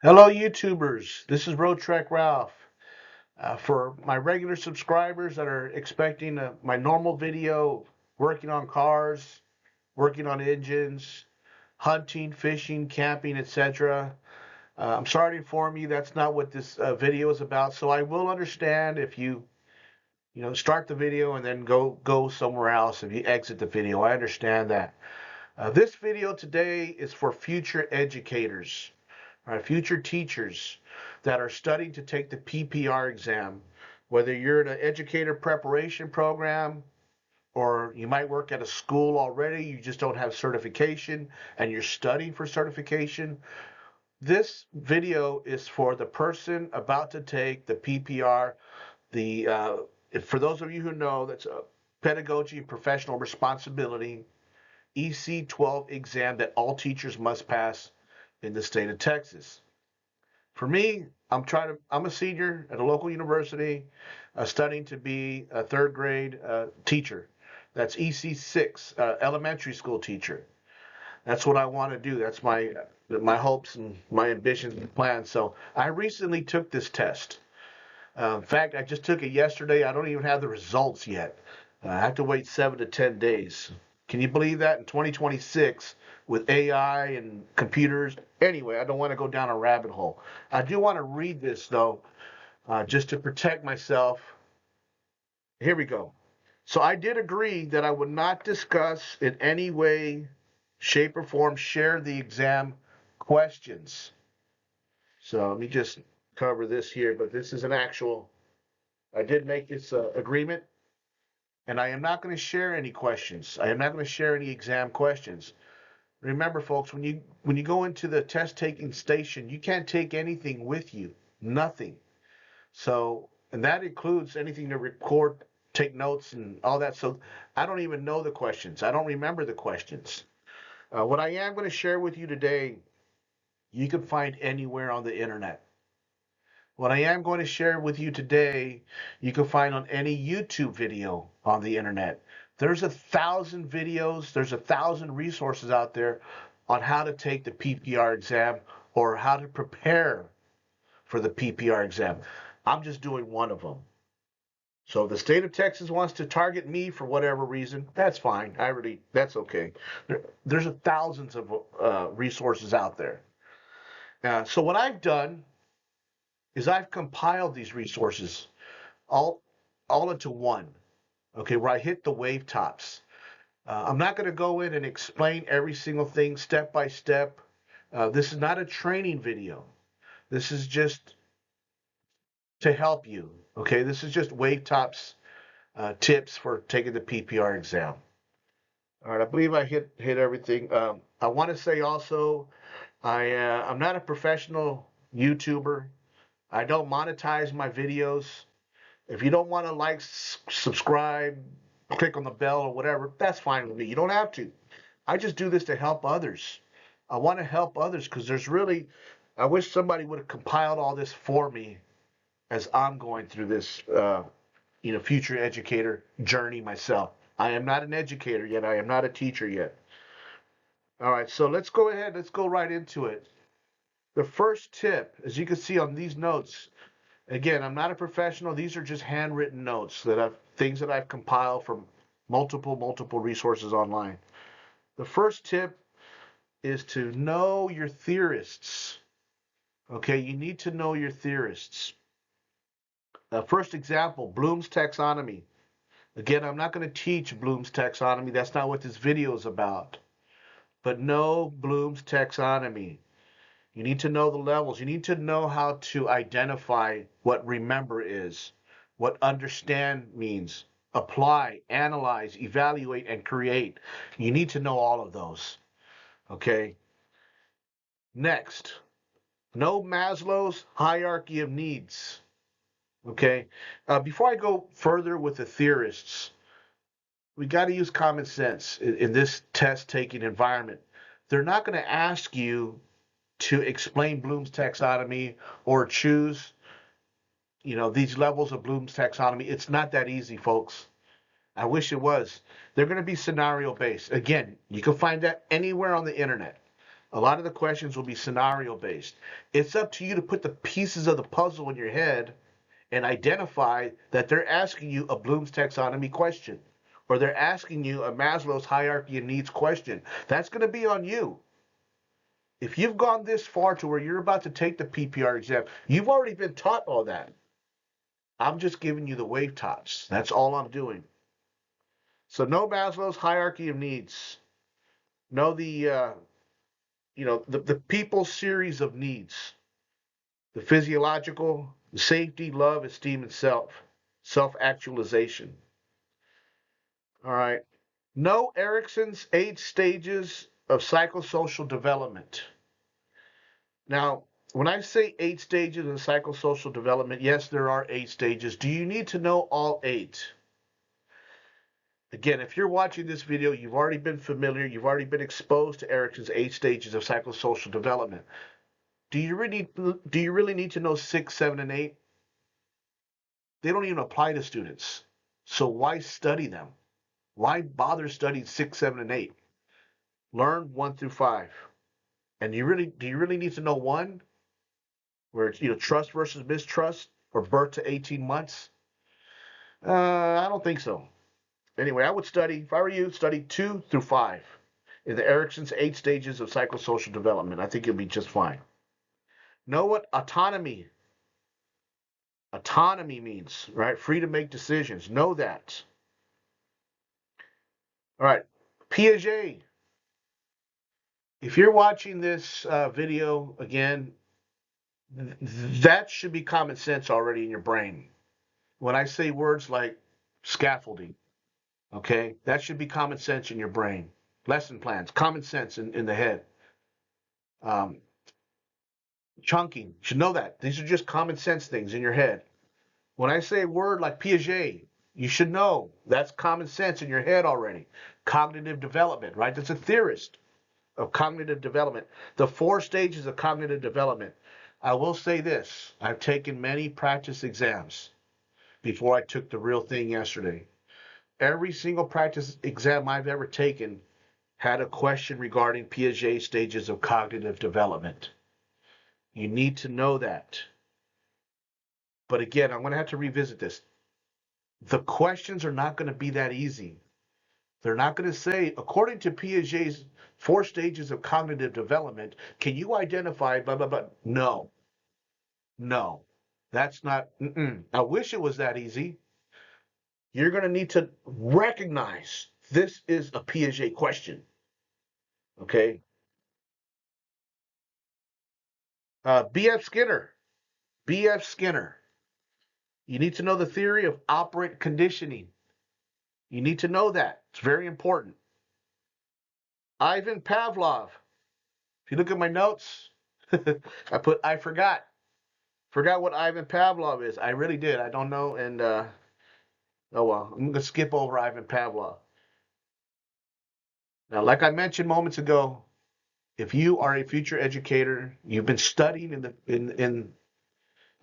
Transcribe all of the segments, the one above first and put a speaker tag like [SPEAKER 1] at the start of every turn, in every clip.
[SPEAKER 1] Hello, YouTubers. This is Road Trek Ralph. For my regular subscribers that are expecting my normal video, working on cars, working on engines, hunting, fishing, camping, etc. I'm sorry to inform you that's not what this video is about. So I will understand if you start the video and then go somewhere else. If you exit the video, I understand that. This video today is for future educators. Future teachers that are studying to take the PPR exam, whether you're in an educator preparation program or you might work at a school already, you just don't have certification and you're studying for certification. This video is for the person about to take the PPR, for those of you who know, that's a pedagogy and professional responsibility EC-12 exam that all teachers must pass in the state of Texas. For me, I'm a senior at a local university, studying to be a third grade teacher. That's EC6, elementary school teacher. That's what I want to do. That's my hopes and my ambitions and plans. So I recently took this test. In fact, I just took it yesterday. I don't even have the results yet. I have to wait 7 to 10 days. Can you believe that in 2026 with AI and computers? Anyway, I don't want to go down a rabbit hole. I do want to read this though, just to protect myself. Here we go. So I did agree that I would not discuss in any way, shape, or form share the exam questions. So let me just cover this here, but this is an actual, I did make this agreement, and I am not going to share any questions. I am not going to share any exam questions. Remember, folks, when you go into the test taking station, you can't take anything with you, nothing. So, and that includes anything to record, take notes, and all that. So, I don't even know the questions. I don't remember the questions. What I am going to share with you today, you can find anywhere on the internet. What I am going to share with you today, you can find on any YouTube video on the internet. There's 1,000 videos, there's 1,000 resources out there on how to take the PPR exam or how to prepare for the PPR exam. I'm just doing one of them. So if the state of Texas wants to target me for whatever reason, that's fine. That's okay. There's thousands of resources out there. So what I've done is I've compiled these resources all all into one. Okay, where I hit the wave tops. I'm not going to go in and explain every single thing step by step. This is not a training video. This is just to help you. Okay, this is just wave tops tips for taking the PPR exam. All right, I believe I hit everything. I want to say also, I'm not a professional YouTuber. I don't monetize my videos. If you don't want to like, subscribe, click on the bell or whatever, that's fine with me. You don't have to. I just do this to help others. I want to help others because I wish somebody would have compiled all this for me as I'm going through this, future educator journey myself. I am not an educator yet. I am not a teacher yet. All right, so let's go ahead. Let's go right into it. The first tip, as you can see on these notes, again, I'm not a professional. These are just handwritten notes things that I've compiled from multiple resources online. The first tip is to know your theorists. Okay, you need to know your theorists. First example, Bloom's taxonomy. Again, I'm not going to teach Bloom's taxonomy. That's not what this video is about. But know Bloom's taxonomy. You need to know the levels. You need to know how to identify what remember is, what understand means, apply, analyze, evaluate, and create. You need to know all of those. Okay. Next, know Maslow's hierarchy of needs. Okay. Before I go further with the theorists, we got to use common sense in this test taking environment. They're not going to ask you to explain Bloom's taxonomy or choose, these levels of Bloom's taxonomy. It's not that easy, folks. I wish it was. They're going to be scenario based. Again, you can find that anywhere on the internet. A lot of the questions will be scenario based. It's up to you to put the pieces of the puzzle in your head and identify that they're asking you a Bloom's taxonomy question, or they're asking you a Maslow's hierarchy of needs question. That's going to be on you. If you've gone this far to where you're about to take the PPR exam, you've already been taught all that. I'm just giving you the wave tops. That's all I'm doing. So know Maslow's hierarchy of needs. Know the people's series of needs. The physiological, safety, love, esteem, and self-actualization. All right. Know Erickson's 8 stages of psychosocial development. Now, when I say 8 stages of psychosocial development, yes, there are 8 stages. Do you need to know all 8? Again, if you're watching this video, you've already been familiar, you've already been exposed to Erickson's 8 stages of psychosocial development. Do you really need to know 6, 7, and 8? They don't even apply to students. So why study them? Why bother studying 6, 7, and 8? Learn 1 through 5. And do you really need to know 1? Where it's trust versus mistrust, or birth to 18 months? I don't think so. Anyway, I would study, if I were you, study 2 through 5 in the Erickson's 8 stages of psychosocial development. I think you'll be just fine. Know what autonomy means, right? Free to make decisions. Know that. All right, Piaget. If you're watching this video again, that should be common sense already in your brain. When I say words like scaffolding, okay, that should be common sense in your brain. Lesson plans, common sense in the head. Chunking, you should know that. These are just common sense things in your head. When I say a word like Piaget, you should know that's common sense in your head already. Cognitive development, right? That's a theorist of cognitive development. The 4 stages of cognitive development. I will say this. I've taken many practice exams before I took the real thing yesterday. Every single practice exam I've ever taken had a question regarding Piaget's stages of cognitive development. You need to know that. But again, I'm going to have to revisit this. The questions are not going to be that easy. They're not going to say, according to Piaget's 4 stages of cognitive development, can you identify blah, blah, blah? No. No. That's not, I wish it was that easy. You're going to need to recognize this is a Piaget question. Okay? B.F. Skinner. B.F. Skinner. You need to know the theory of operant conditioning. You need to know that. It's very important. Ivan Pavlov. If you look at my notes, I forgot. Forgot what Ivan Pavlov is. I really did. I don't know. And, oh well, I'm going to skip over Ivan Pavlov. Now, like I mentioned moments ago, if you are a future educator, you've been studying in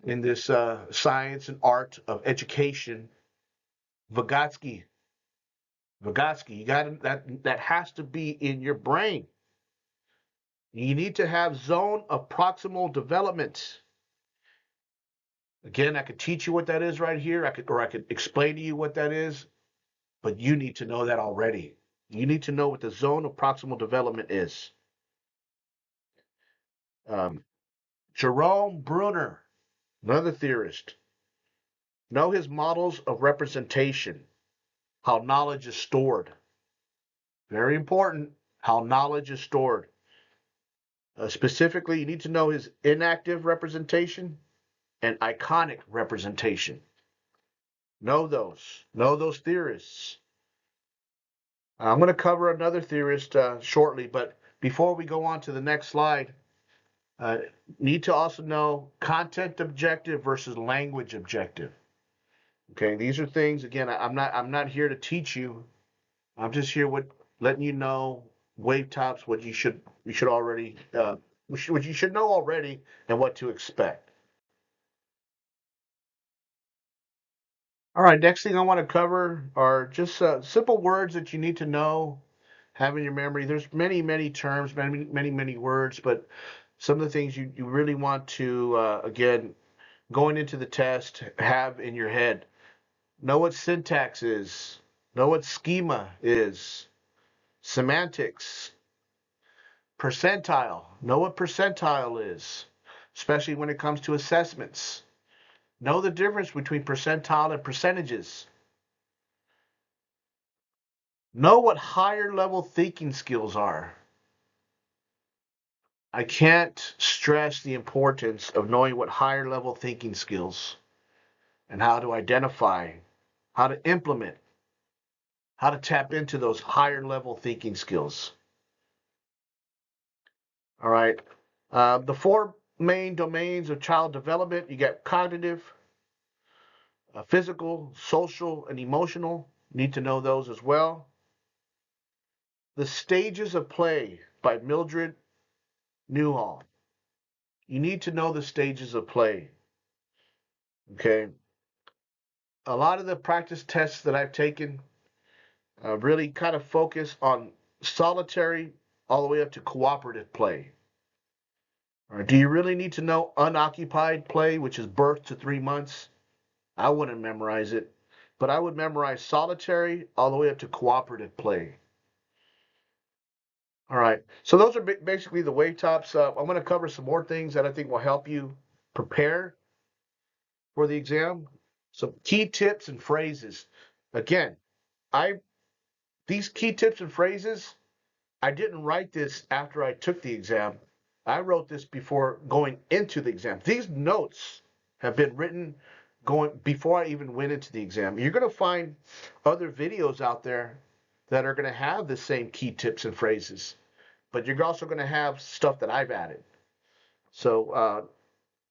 [SPEAKER 1] this science and art of education, Vygotsky, you got that has to be in your brain. You need to have zone of proximal development. Again, I could teach you what that is right here. I could explain to you what that is, but you need to know that already. You need to know what the zone of proximal development is. Jerome Bruner, another theorist. Know his models of representation, how knowledge is stored. Very important, how knowledge is stored. Specifically, you need to know his inactive representation and iconic representation. Know those theorists. I'm going to cover another theorist shortly, but before we go on to the next slide, need to also know content objective versus language objective. Okay, these are things, again, I'm not here to teach you. I'm just here letting you know wave tops, what you should already what you should know already, and what to expect. All right, next thing I want to cover are just simple words that you need to know having your memory. There's many terms, many words, but some of the things you really want to, again, going into the test, have in your head. Know what syntax is. Know what schema is. Semantics. Percentile. Know what percentile is, especially when it comes to assessments. Know the difference between percentile and percentages. Know what higher level thinking skills are. I can't stress the importance of knowing what higher level thinking skills and how to identify, how to implement, how to tap into those higher level thinking skills. All right. The four main domains of child development, you got cognitive, physical, social, and emotional. Need to know those as well. The Stages of Play by Mildred Newhall. You need to know the stages of play. Okay. A lot of the practice tests that I've taken really kind of focus on solitary all the way up to cooperative play. All right. Do you really need to know unoccupied play, which is birth to 3 months? I wouldn't memorize it, but I would memorize solitary all the way up to cooperative play. All right. So those are basically the wave tops. I'm going to cover some more things that I think will help you prepare for the exam. Some key tips and phrases. Again, these key tips and phrases, I didn't write this after I took the exam. I wrote this before going into the exam. These notes have been written going before I even went into the exam. You're going to find other videos out there that are going to have the same key tips and phrases, but you're also going to have stuff that I've added. So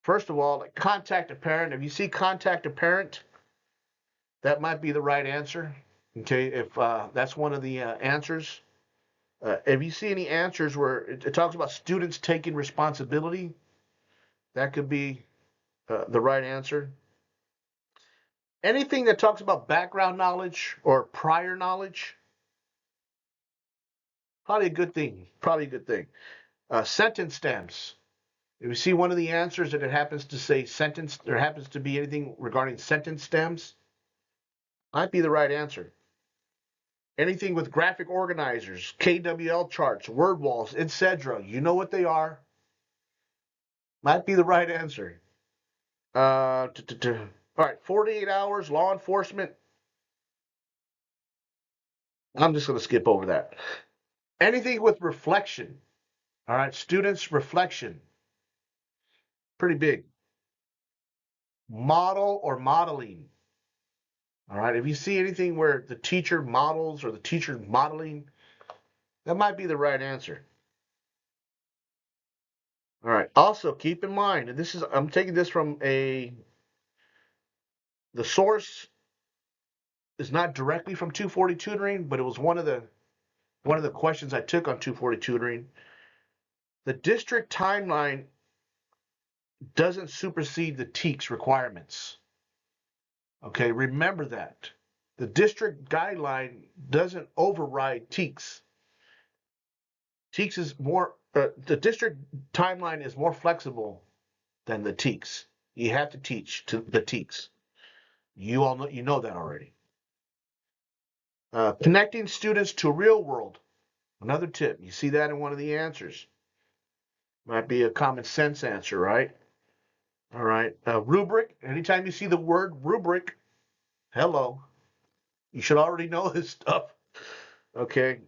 [SPEAKER 1] first of all, like contact a parent. If you see contact a parent, that might be the right answer. Okay, if that's one of the answers. If you see any answers where it talks about students taking responsibility, that could be the right answer. Anything that talks about background knowledge or prior knowledge, probably a good thing. Probably a good thing. Sentence stems. If you see one of the answers and it happens to say sentence, there happens to be anything regarding sentence stems, might be the right answer. Anything with graphic organizers, KWL charts, word walls, etc. You know what they are. Might be the right answer. All right, 48 hours, law enforcement. I'm just going to skip over that. Anything with reflection. All right, students' reflection. Pretty big. Model or modeling. All right, if you see anything where the teacher models or the teacher's modeling, that might be the right answer. All right, also keep in mind, and I'm taking this from the source is not directly from 240 tutoring, but it was one of the questions I took on 240 tutoring. The district timeline doesn't supersede the TEKS requirements. Okay, remember that. The district guideline doesn't override TEKS. TEKS is more, the district timeline is more flexible than the TEKS. You have to teach to the TEKS. You all know, you know that already. Connecting students to real world. Another tip. You see that in one of the answers. Might be a common sense answer, right? All right. Rubric. Anytime you see the word rubric, hello. You should already know this stuff. Okay.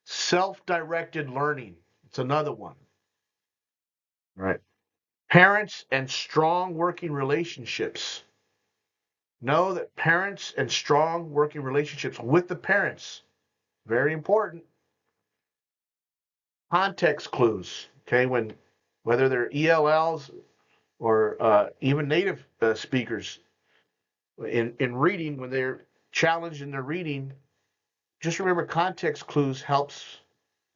[SPEAKER 1] Self-directed learning. It's another one. Right. Parents and strong working relationships. Know that parents and strong working relationships with the parents, very important. Context clues. Okay, whether they're ELLs or even native speakers in reading, when they're challenged in their reading, just remember context clues helps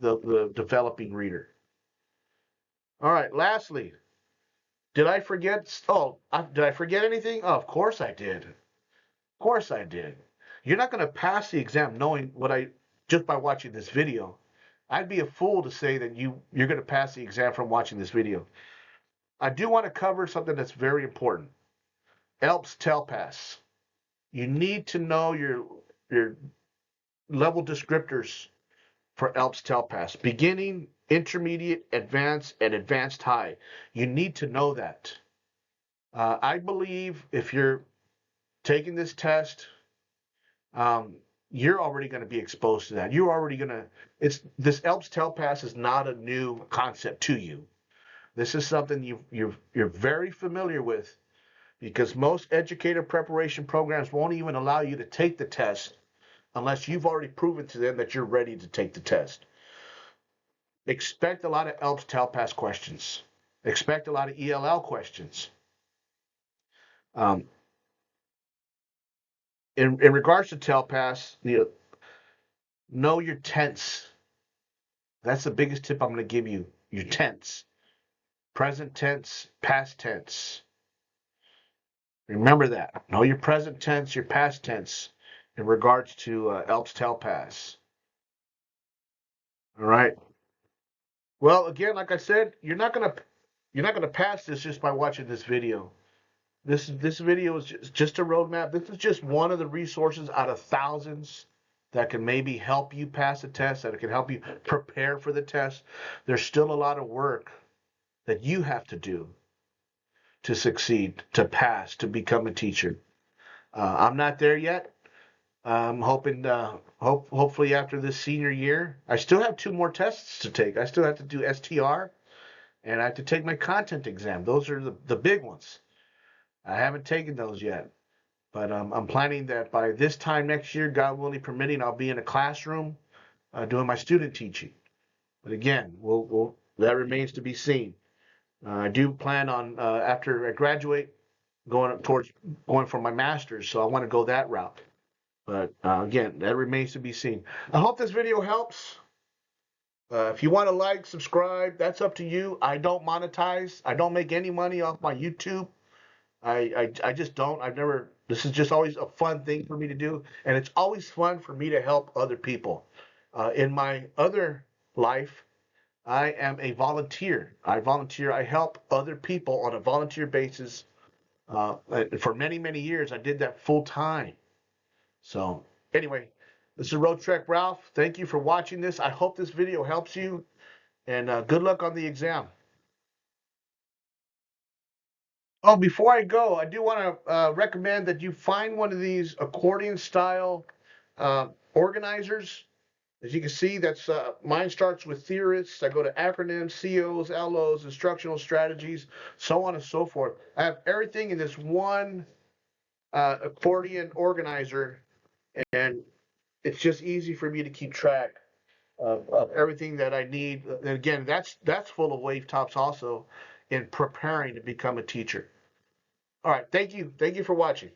[SPEAKER 1] the developing reader. All right, lastly, did I forget? Did I forget anything? Oh, of course I did. Of course I did. You're not going to pass the exam knowing what just by watching this video. I'd be a fool to say that you're going to pass the exam from watching this video. I do want to cover something that's very important. ELPS TELPAS. You need to know your level descriptors for ELPS TELPAS. Beginning, intermediate, advanced, and advanced high. You need to know that. I believe if you're taking this test, you're already going to be exposed to that. You're already going to, this ELPS TELPAS is not a new concept to you. This is something you're very familiar with, because most educator preparation programs won't even allow you to take the test unless you've already proven to them that you're ready to take the test. Expect a lot of ELPS TELPAS questions. Expect a lot of ELL questions. In regards to TELPAS, know your tense. That's the biggest tip I'm going to give you. Your tense. Present tense, past tense. Remember that. Know your present tense, your past tense in regards to ELPS TELPAS. All right. Well, again, like I said, you're not gonna pass this just by watching this video. This video is just a roadmap. This is just one of the resources out of thousands that can maybe help you pass the test, that can help you prepare for the test. There's still a lot of work that you have to do to succeed, to pass, to become a teacher. I'm not there yet. I'm hoping, hopefully after this senior year, I still have 2 more tests to take. I still have to do STR, and I have to take my content exam. Those are the big ones. I haven't taken those yet, but I'm planning that by this time next year, God willing permitting, I'll be in a classroom doing my student teaching. But again, that remains to be seen. I do plan on after I graduate going for my master's, so I want to go that route. But again, that remains to be seen. I hope this video helps. If you want to like, subscribe, that's up to you. I don't monetize. I don't make any money off my YouTube. I just don't. I've never. This is just always a fun thing for me to do, and it's always fun for me to help other people. In my other life, I am a volunteer. I volunteer. I help other people on a volunteer basis. For many, many years, I did that full time. So anyway, this is Road Trek Ralph. Thank you for watching this. I hope this video helps you, and good luck on the exam. Oh, before I go, I do want to recommend that you find one of these accordion style organizers. As you can see, that's mine starts with theorists. I go to acronyms, COs, LOs, instructional strategies, so on and so forth. I have everything in this one accordion organizer, and it's just easy for me to keep track of everything that I need. And again, that's full of wave tops also in preparing to become a teacher. All right, thank you for watching.